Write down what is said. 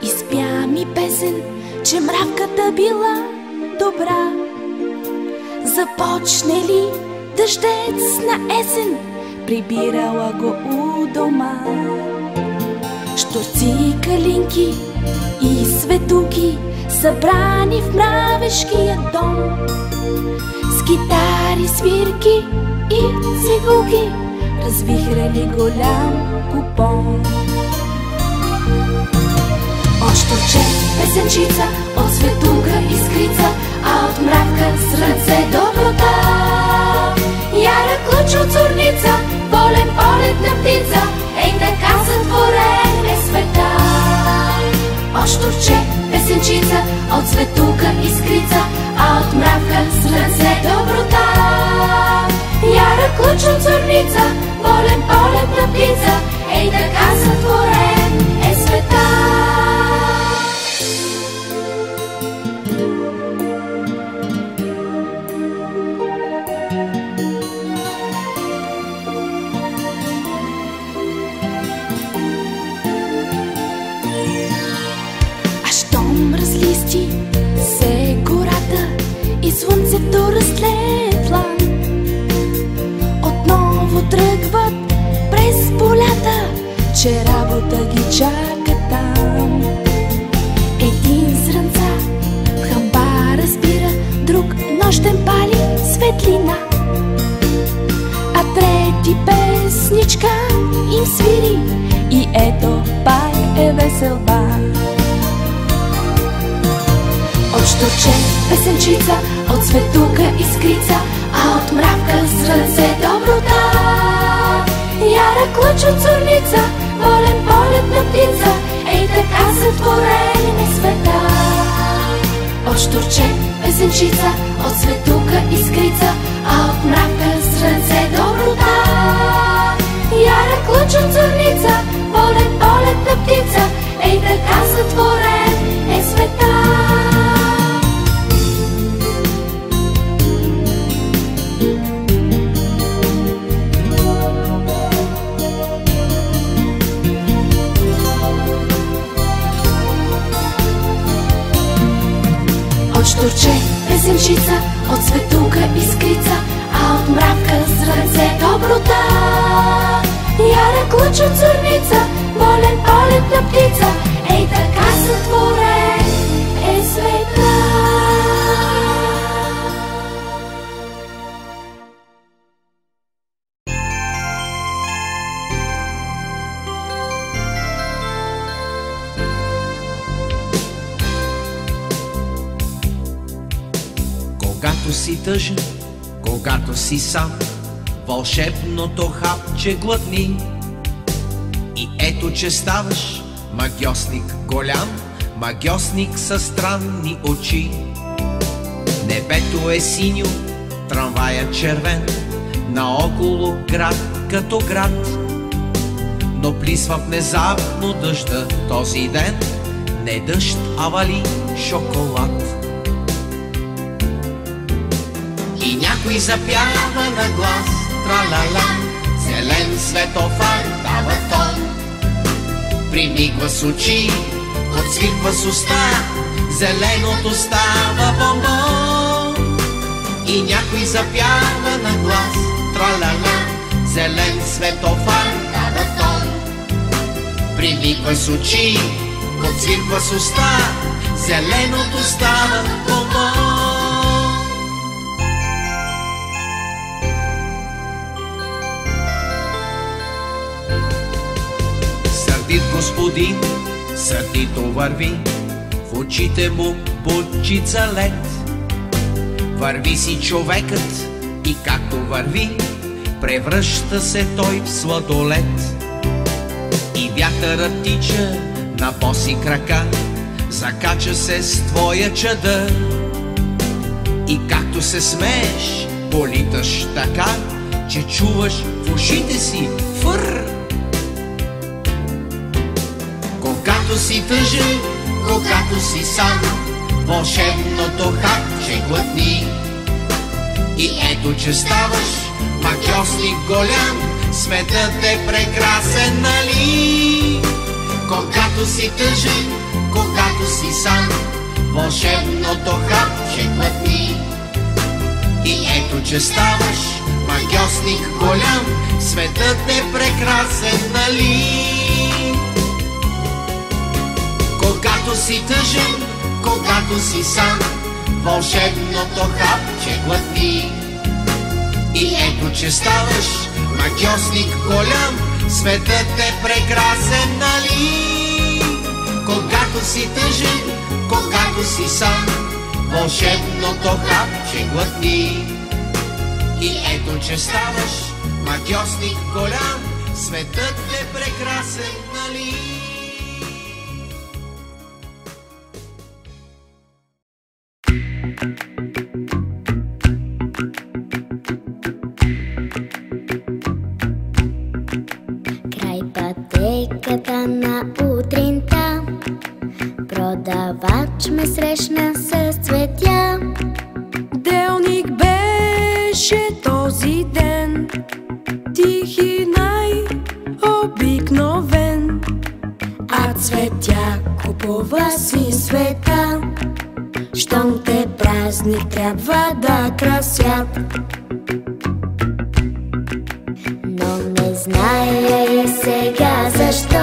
Изпя ми песен, че мравката била добра. Започне ли дъждец на есен, прибирала го у дома. Щурци, калинки и светуки събрани в мравешкия дом. С китари, свирки и цигулки развихрали голям купон. От щурче песенчица, от светука искрица, а от мравка с ръце доброта. Яра ключ от зорница, волен полет на птица, ей така сътворен е света. От щурче песенчица, от светука искрица, а от мравка с ръце доброта. Яра ключ от зорница, волен полет на птица, ей така сътворен е света. Разлисти се гората и слънцето разсветла. Отново тръгват през полята, че работа ги чака там. Един зранца в хамбара спира, друг нощем пали светлина, а трети песничка им свири и ето пак е веселба. От щурче песенчица, от светука искрица, а от мравка с ръце доброта. Яра ключ от зорница, волен полет на птица, ей така сътворен е света. От щурче песенчица, от светука искрица, а от мравка с ръце доброта. Яра ключ от зорница, волен полет на птица, ей така сътворен е света. От щурче песенчица, от светука искрица, а от мравка с ръце доброта. Яра ключ от зорница, волен полет на птица, ей така сътворен е света. Когато си тъжен, когато си сам, вълшебното хапче гладни. И ето, че ставаш магьосник голям, магьосник със странни очи. Небето е синьо, трамваят червен, наоколо град като град. Но плисва внезапно дъжда този ден, не дъжд, а вали шоколад. И някой запява на глас, тра-ла-ла, зелен светофар дава тон. Примигва с очи, подсвирква с уста, зеленото става бомбон. И някой запява на глас, тра-ла-ла, зелен светофар дава тон. Примигва с очи, подсвирква с уста, зеленото става бомбон. Сърдит господин, сърдито върви, в очите му бучица лед. Върви си човекът и както върви, превръща се той в сладолед. И вятърът тича на боси крака, закача се с твоя чадър. И както се смееш, политаш така, че чуваш в ушите си фър. Когато си тъжен, когато си сам, вълшебното хапче глътни. И ето, че ставаш магьосник голям, светът е прекрасен, нали? Когато си тъжен, сан, вълшебното хапче глътни. И ето, че ставаш магьосник голям, светът е прекрасен, нали? Когато си тъжен, когато си сам, вълшебното хапче глътни. И ето, че ставаш магьосник голям, светът е прекрасен, нали? Когато си тъжен, когато си сам, вълшебното хапче глътни. И ето, че ставаш магьосник голям, светът е прекрасен, нали? Край пътеката на утринта продавач ме срещна с цветя. Делник беше този ден, тих и най-обикновен, А цветя купува си света. Щом те празник трябва да красят. Но не зная и сега защо